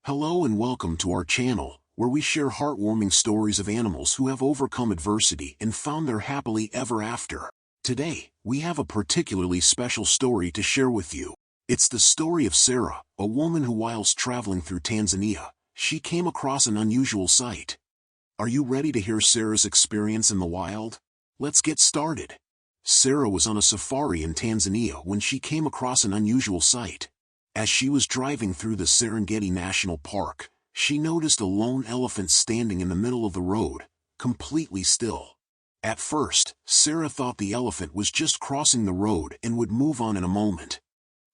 Hello and welcome to our channel, where we share heartwarming stories of animals who have overcome adversity and found their happily ever after. Today, we have a particularly special story to share with you. It's the story of Sarah, a woman who, whilst traveling through Tanzania, she came across an unusual sight. Are you ready to hear Sarah's experience in the wild? Let's get started. Sarah was on a safari in Tanzania when she came across an unusual sight. As she was driving through the Serengeti National Park, she noticed a lone elephant standing in the middle of the road, completely still. At first, Sarah thought the elephant was just crossing the road and would move on in a moment.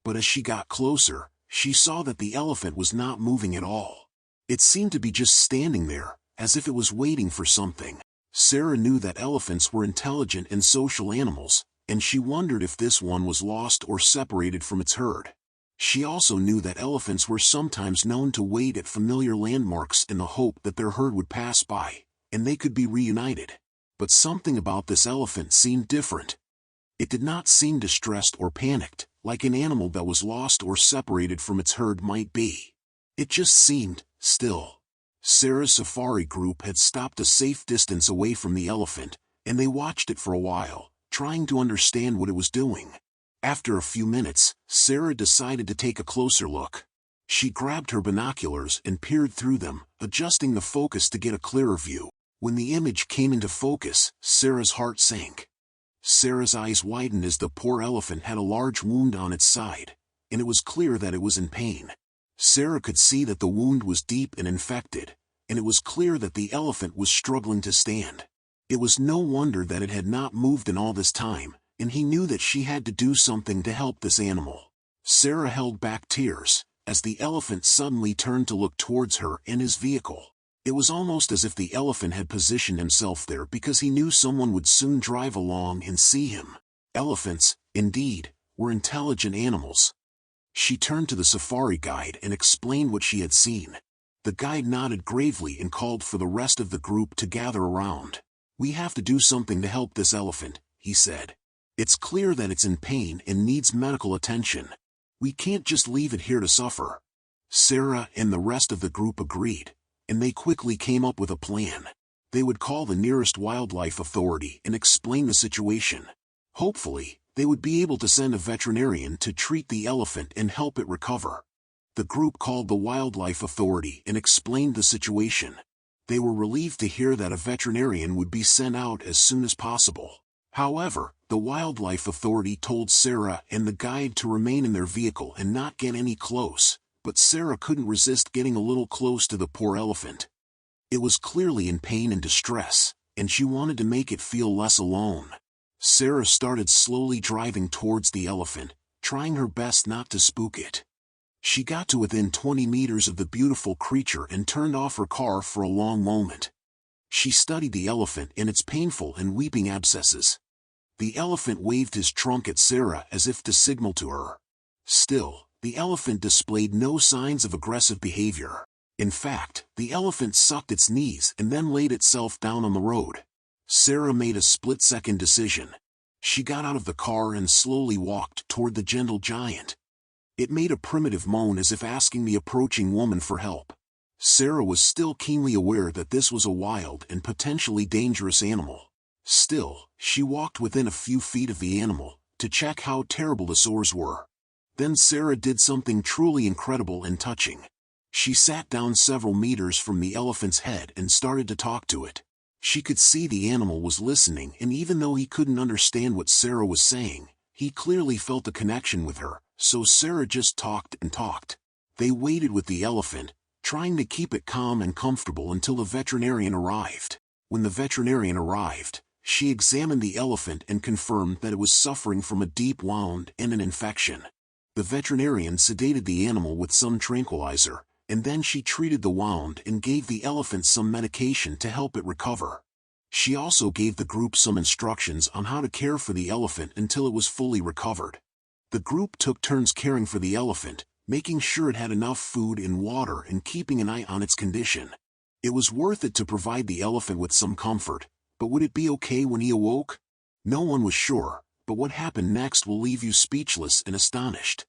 But as she got closer, she saw that the elephant was not moving at all. It seemed to be just standing there, as if it was waiting for something. Sarah knew that elephants were intelligent and social animals, and she wondered if this one was lost or separated from its herd. She also knew that elephants were sometimes known to wait at familiar landmarks in the hope that their herd would pass by, and they could be reunited. But something about this elephant seemed different. It did not seem distressed or panicked, like an animal that was lost or separated from its herd might be. It just seemed still. Sarah's safari group had stopped a safe distance away from the elephant, and they watched it for a while, trying to understand what it was doing. After a few minutes, Sarah decided to take a closer look. She grabbed her binoculars and peered through them, adjusting the focus to get a clearer view. When the image came into focus, Sarah's heart sank. Sarah's eyes widened as the poor elephant had a large wound on its side, and it was clear that it was in pain. Sarah could see that the wound was deep and infected, and it was clear that the elephant was struggling to stand. It was no wonder that it had not moved in all this time, and he knew that she had to do something to help this animal. Sarah held back tears, as the elephant suddenly turned to look towards her and his vehicle. It was almost as if the elephant had positioned himself there because he knew someone would soon drive along and see him. Elephants, indeed, were intelligent animals. She turned to the safari guide and explained what she had seen. The guide nodded gravely and called for the rest of the group to gather around. "We have to do something to help this elephant," he said. "It's clear that it's in pain and needs medical attention. We can't just leave it here to suffer." Sarah and the rest of the group agreed, and they quickly came up with a plan. They would call the nearest wildlife authority and explain the situation. Hopefully, they would be able to send a veterinarian to treat the elephant and help it recover. The group called the wildlife authority and explained the situation. They were relieved to hear that a veterinarian would be sent out as soon as possible. However, the wildlife authority told Sarah and the guide to remain in their vehicle and not get any close, but Sarah couldn't resist getting a little close to the poor elephant. It was clearly in pain and distress, and she wanted to make it feel less alone. Sarah started slowly driving towards the elephant, trying her best not to spook it. She got to within 20 meters of the beautiful creature and turned off her car for a long moment. She studied the elephant and its painful and weeping abscesses. The elephant waved his trunk at Sarah as if to signal to her. Still, the elephant displayed no signs of aggressive behavior. In fact, the elephant sucked its knees and then laid itself down on the road. Sarah made a split-second decision. She got out of the car and slowly walked toward the gentle giant. It made a primitive moan as if asking the approaching woman for help. Sarah was still keenly aware that this was a wild and potentially dangerous animal. Still, she walked within a few feet of the animal, to check how terrible the sores were. Then Sarah did something truly incredible and touching. She sat down several meters from the elephant's head and started to talk to it. She could see the animal was listening, and even though he couldn't understand what Sarah was saying, he clearly felt a connection with her, so Sarah just talked and talked. They waited with the elephant, trying to keep it calm and comfortable until the veterinarian arrived. When the veterinarian arrived, she examined the elephant and confirmed that it was suffering from a deep wound and an infection. The veterinarian sedated the animal with some tranquilizer, and then she treated the wound and gave the elephant some medication to help it recover. She also gave the group some instructions on how to care for the elephant until it was fully recovered. The group took turns caring for the elephant, making sure it had enough food and water and keeping an eye on its condition. It was worth it to provide the elephant with some comfort, but would it be okay when he awoke? No one was sure, but what happened next will leave you speechless and astonished.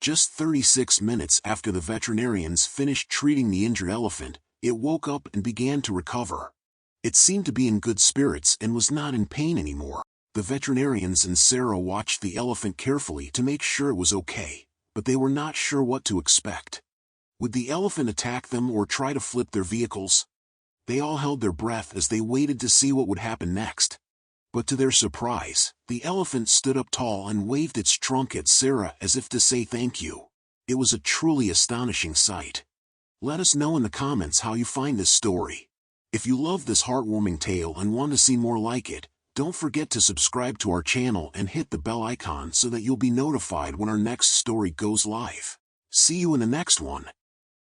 Just 36 minutes after the veterinarians finished treating the injured elephant, it woke up and began to recover. It seemed to be in good spirits and was not in pain anymore. The veterinarians and Sarah watched the elephant carefully to make sure it was okay, but they were not sure what to expect. Would the elephant attack them or try to flip their vehicles? They all held their breath as they waited to see what would happen next. But to their surprise, the elephant stood up tall and waved its trunk at Sarah as if to say thank you. It was a truly astonishing sight. Let us know in the comments how you find this story. If you love this heartwarming tale and want to see more like it, don't forget to subscribe to our channel and hit the bell icon so that you'll be notified when our next story goes live. See you in the next one.